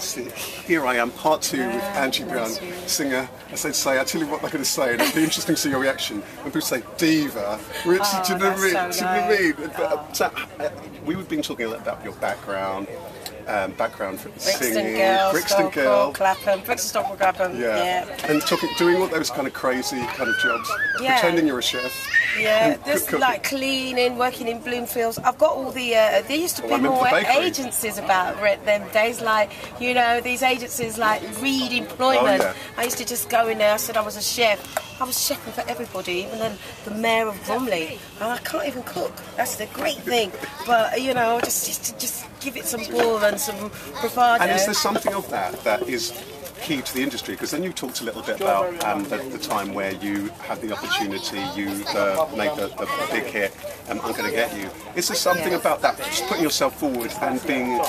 See, here I am, part 2 with Angie Brown, singer. As they say, I tell you what they're going to say, and it'd be interesting to see your reaction when people say diva. Which, do you know what I mean? So do you know what I mean? We've been talking a little about your background. Background for singing, Brixton Girl, Clapham, Brixton Stockwell, Clapham, yeah. And doing all those kind of crazy kind of jobs, pretending you're a chef. Yeah, just like cleaning, working in Bloomfields. I've got all the, there used to be more agencies about them days, like, you know, these agencies like Reed Employment. I used to just go in there, I said I was a chef. I was chefing for everybody, even the mayor of Bromley. And I can't even cook, that's the great thing. But, you know, just give it some ball and some bravado. And is there something of that is key to the industry? Because then you talked a little bit about the time where you had the opportunity, you made the big hit, I'm Gonna Get You. Is there something about that, just putting yourself forward and being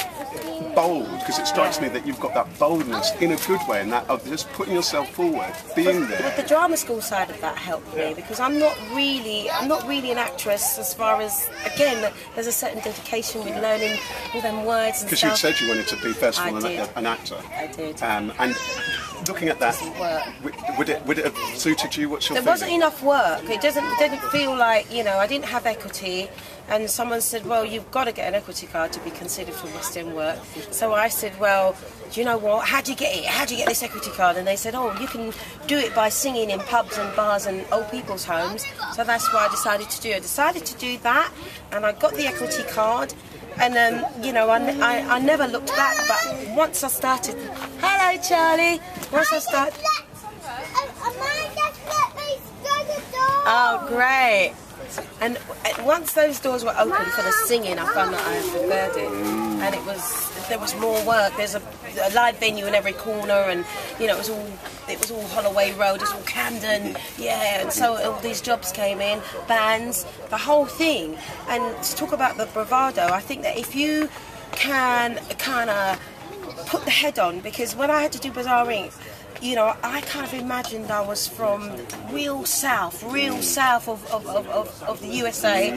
bold? Because it strikes me that you've got that boldness in a good way, and that of just putting yourself forward, being there. But the drama school side of that helped me, because I'm not really an actress, as far as, again, there's a certain dedication with learning all them words and stuff. Because you said you wanted to be, first of all, an actor. I did. And looking at that, would it have suited you? What's your feeling? There wasn't enough work. It didn't feel like, you know, I didn't have equity. And someone said, well, you've got to get an equity card to be considered for West End work. So I said, well, do you know what? How do you get it? How do you get this equity card? And they said, oh, you can do it by singing in pubs and bars and old people's homes. So that's what I decided to do. I decided to do that, and I got the equity card. And, you know, I never looked back, but once I started... Hello, Charlie! Once I started... Oh, great! And once those doors were open for the singing, I found that I had preferred it. And there was more work. There's a live venue in every corner, and you know, it was all Holloway Road, it was all Camden, and so all these jobs came in, bands, the whole thing. And to talk about the bravado, I think that if you can kind of put the head on, because when I had to do Bazaar, you know, I kind of imagined I was from real south of the USA,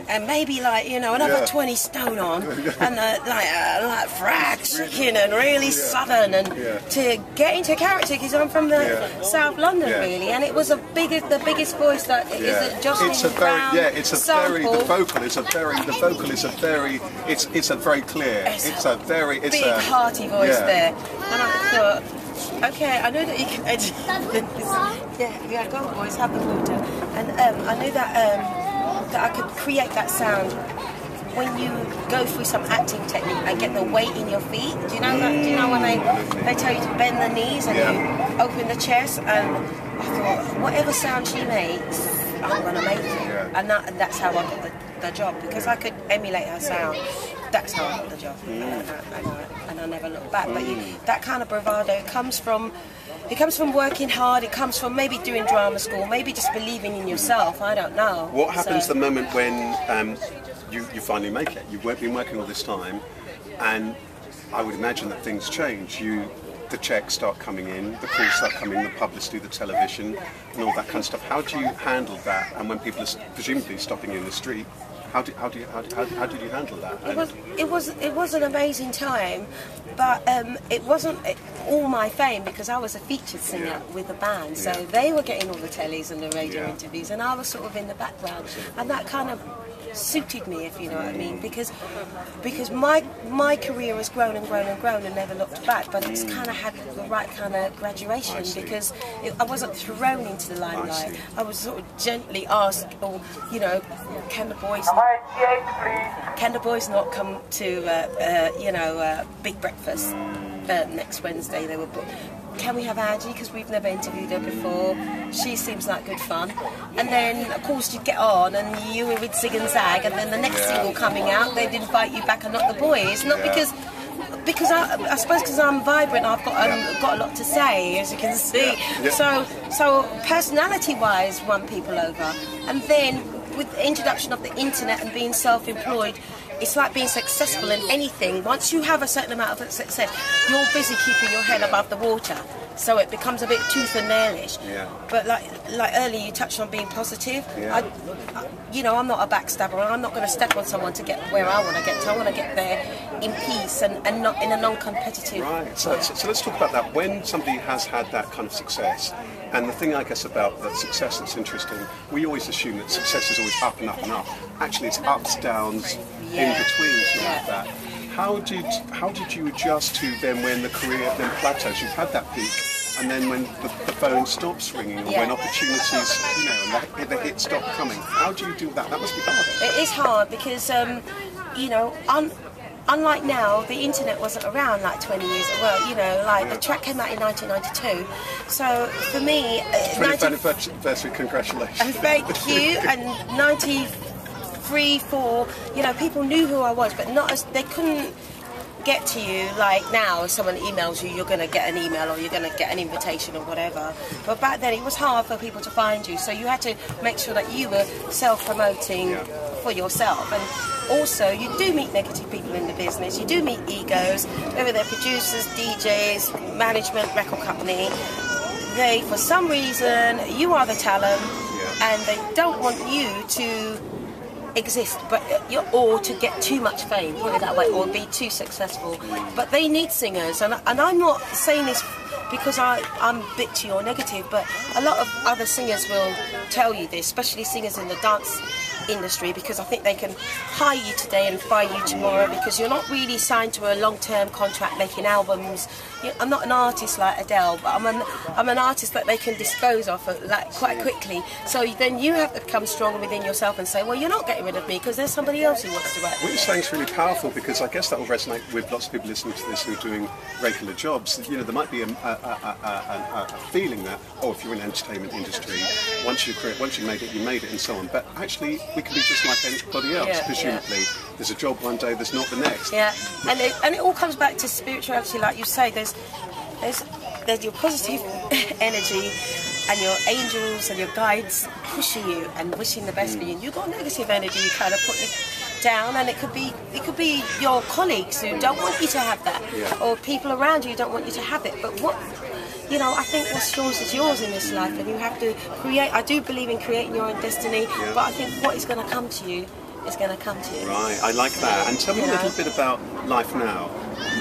and maybe like, you know, another 20 stone on, and like fried chicken and really southern, and to get into character, because I'm from the South London really, and it was the biggest voice that is Justin Brown sample. The vocal is a very clear, it's a very big hearty voice there, and I thought, okay, I know that you can edit. Go on, boys, have the water. And I knew that I could create that sound when you go through some acting technique and get the weight in your feet. Do you know that? Do you know when they tell you to bend the knees and you open the chest? And I thought, whatever sound she makes, I'm gonna make it. And that's how I got the job, because I could emulate her sound. That's how I got the job, and I never looked back. But that kind of bravado, it comes from working hard. It comes from maybe doing drama school, maybe just believing in yourself. I don't know. What happens the moment when you finally make it? You've been working all this time, and I would imagine that things change. The checks start coming in, the calls start coming, the publicity, the television, and all that kind of stuff. How do you handle that? And when people are presumably stopping you in the street, how did you handle that? It was an amazing time, but it wasn't all my fame, because I was a featured singer with the band, so they were getting all the tellies and the radio interviews, and I was sort of in the background, and that kind of suited me, if you know what I mean, because my career has grown and grown and grown and never looked back, but it's kind of had the right kind of graduation, because I wasn't thrown into the limelight. I was sort of gently asked, or you know, can the boys not come to Big Breakfast next Wednesday? They were booked. Can we have Angie, because we've never interviewed her before, she seems like good fun. And then of course you'd get on and you were with Zig and Zag, and then the next single coming out they'd invite you back and not the boys, not because I suppose because I'm vibrant, I've got a lot to say, as you can see. So personality wise won people over, and then with the introduction of the internet and being self-employed, it's like being successful in anything. Once you have a certain amount of success, you're busy keeping your head above the water. So it becomes a bit tooth and nailish. Yeah. But like earlier you touched on being positive. Yeah. You know, I'm not a backstabber. I'm not going to step on someone to get where I want to get to. I want to get there in peace and not in a non-competitive. Right. So let's talk about that. When somebody has had that kind of success, and the thing I guess about that success that's interesting, we always assume that success is always up and up and up. Actually, it's ups, downs, in between, something like that. How did you adjust to then when the career then plateaus? You've had that peak, and then when the phone stops ringing, or when opportunities, you know, and the hits stop coming. How do you do that? That must be hard. It is hard because, you know, unlike now, the internet wasn't around like 20 years ago. Well, you know, like the track came out in 1992. So for me, 25th anniversary, congratulations. Thank you. And 93, 4, you know, people knew who I was, but not as they couldn't get to you like now. If someone emails you, you're going to get an email or you're going to get an invitation or whatever. But back then, it was hard for people to find you, so you had to make sure that you were self-promoting for yourself. And also, you do meet negative people in the business. You do meet egos, whether they're producers, DJs, management, record company. They, for some reason, you are the talent, and they don't want you to exist, but or to get too much fame, put it that way, or be too successful. But they need singers, and I'm not saying this because I'm bitchy or negative, but a lot of other singers will tell you this, especially singers in the dance industry, because I think they can hire you today and fire you tomorrow, because you're not really signed to a long-term contract making albums. I'm not an artist like Adele, but I'm an artist that they can dispose of like quite quickly. So then you have to become strong within yourself and say, well, you're not getting rid of me because there's somebody else who wants to work. What you're saying is really powerful, because I guess that will resonate with lots of people listening to this who are doing regular jobs. You know, there might be a feeling that, oh, if you're in the entertainment industry, once you made it, you made it, and so on. But actually, we can be just like anybody else. Presumably, there's a job one day, there's not the next. Yeah, and it all comes back to spirituality, like you say. There's your positive energy and your angels and your guides pushing you and wishing the best for you. And you've got negative energy, you kind of put you down, and it could be your colleagues who don't want you to have that, or people around you who don't want you to have it. But you know, I think what's yours is yours in this life, and you have to create. I do believe in creating your own destiny, but I think what is going to come to you is going to come to you. Right, I like that. And tell me a little bit about life now.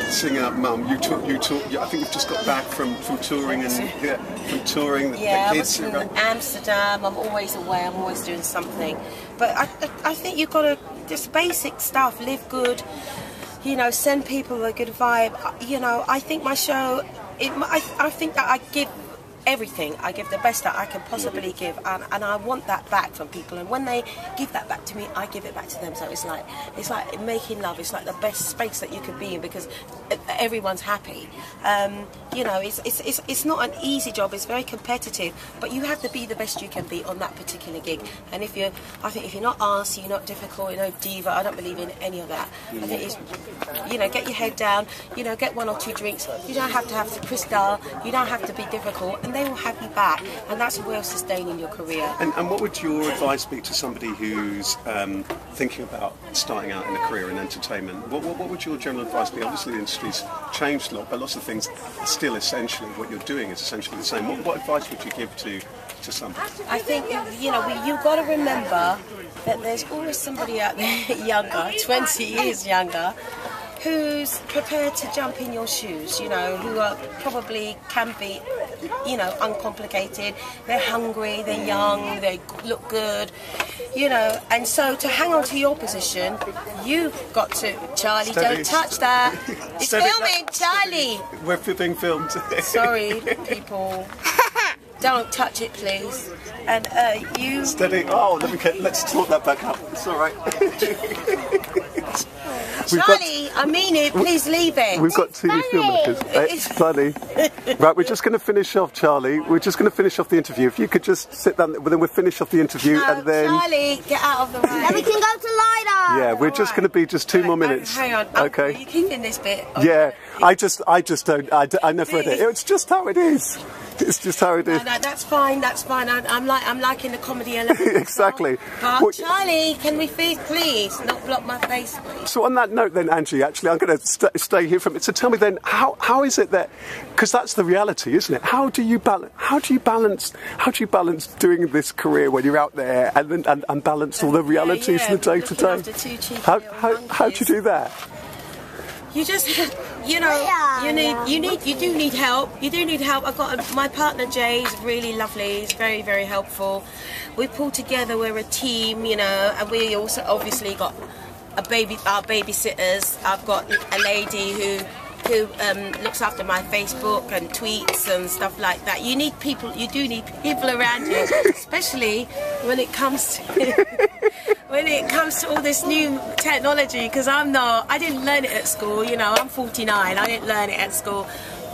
Singing up, Mum. You talk. I think you've just got back from touring and from touring. The kids. I was in Amsterdam. I'm always away. I'm always doing something. But I think you've got to just basic stuff. Live good. You know, send people a good vibe. You know, I think my show. I think that I give everything. I give the best that I can possibly give, and I want that back from people. And when they give that back to me, I give it back to them. So it's like making love. It's like the best space that you could be in, because everyone's happy. You know, it's not an easy job. It's very competitive, but you have to be the best you can be on that particular gig. And I think if you're not arsey, you're not difficult, you're no diva. I don't believe in any of that. I think it's, you know, get your head down. You know, get 1 or 2 drinks. You don't have to have the crystal. You don't have to be difficult, and they will have you back. And that's a way of sustaining your career. And what would your advice be to somebody who's thinking about starting out in a career in entertainment? What would your general advice be? Obviously, the industry's changed a lot, but lots of things are still essentially what you're doing is essentially the same. What advice would you give to somebody? I think, you know, you've got to remember that there's always somebody out there younger, 20 years younger, who's prepared to jump in your shoes, you know, who are probably can be, you know, uncomplicated. They're hungry, they're young, they look good, you know, and so to hang on to your position, you've got to, Charlie, Steady. Don't touch that. It's Steady. filming, Charlie. We're being filmed. Sorry, people. Don't touch it, please. And you... Steady. Oh, let's talk that back up. It's all right. Charlie, I mean it, please leave it. We've got TV filmmakers. It's funny. Right, we're just going to finish off, Charlie. We're just going to finish off the interview. If you could just sit down, then we'll finish off the interview, and then... Charlie, get out of the way. Then we can go to Lido. Yeah, we're just going to be just 2 more minutes. Hang on. Okay. Are you keeping this bit? Yeah, I just don't, I never read it. It's just how it is. It's just how it is. No, that's fine. That's fine. I'm liking the comedy element. Exactly. But well, Charlie, can we please not block my face, please? So on that note, then, Angie, actually, I'm going to stay here for a minute. So tell me then, how is it that? Because that's the reality, isn't it? How do you balance doing this career when you're out there and balance all the realities of the day to day? How do you do that? You just, you know, you do need help. You do need help. I've got my partner Jay. He's really lovely. He's very, very helpful. We pull together. We're a team, you know, and we also obviously got our babysitters. I've got a lady who looks after my Facebook and tweets and stuff like that. You need people. You do need people around you, especially when it comes to all this new technology, because I didn't learn it at school, you know. I'm 49, I didn't learn it at school,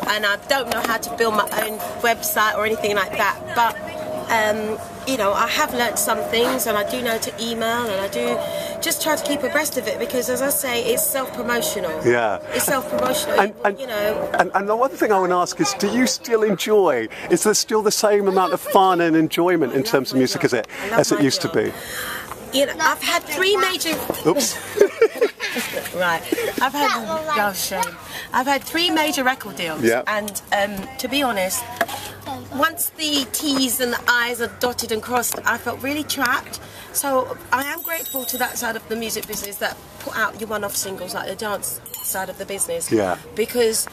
and I don't know how to build my own website or anything like that, but you know, I have learnt some things, and I do know to email, and I do just try to keep abreast of it, because as I say, it's self-promotional. Yeah. It's self-promotional, and you know. And the one thing I want to ask is, do you still enjoy, is there still the same amount of fun and enjoyment in terms of music as it used to be? You know, I've had 3 major... Oops. Right. I've had 3 major record deals. Yeah. And to be honest, once the T's and the I's are dotted and crossed, I felt really trapped. So I am grateful to that side of the music business that put out your one-off singles, like the dance side of the business. Yeah. Because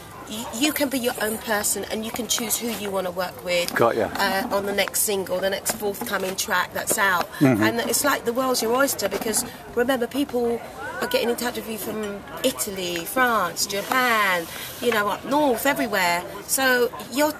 you can be your own person, and you can choose who you want to work with. Got ya. On the next single, the next forthcoming track that's out. And it's like the world's your oyster, because remember, people are getting in touch with you from Italy, France, Japan, you know, up north, everywhere. So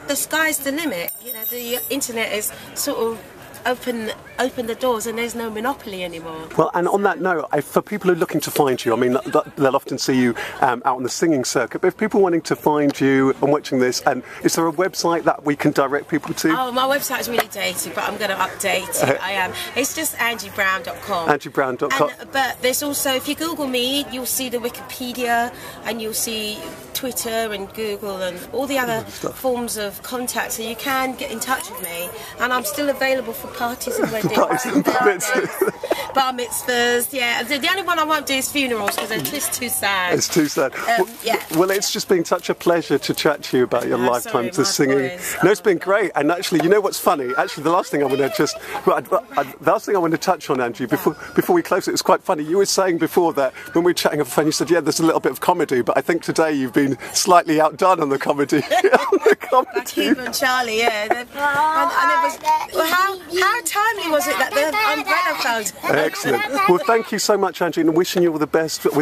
the sky's the limit. You know, the internet is sort of open the doors, and there's no monopoly anymore. Well, and on that note, for people who are looking to find you, I mean, they'll often see you out on the singing circuit, but if people wanting to find you and watching this, and is there a website that we can direct people to? Oh, my website's really dated, but I'm going to update it. I am. It's just angiebrown.com. Angiebrown.com. But there's also, if you Google me, you'll see the Wikipedia, and you'll see Twitter and Google and all the other forms of contact, so you can get in touch with me, and I'm still available for parties and weddings. Bar mitzvahs, yeah. The only one I won't do is funerals, because it's just too sad. It's too sad. Well, it's just been such a pleasure to chat to you about your lifetimes of singing. No, it's been great. And actually, you know what's funny? Actually, the last thing I want to touch on, Angie, before we close it, it's quite funny. You were saying before that when we were chatting on the phone, you said, yeah, there's a little bit of comedy, but I think today you've been slightly outdone on the comedy. Raheed and Charlie, yeah. And it was, how timely was it that the umbrella found? Excellent. Well, thank you so much, Angie, and wishing you all the best with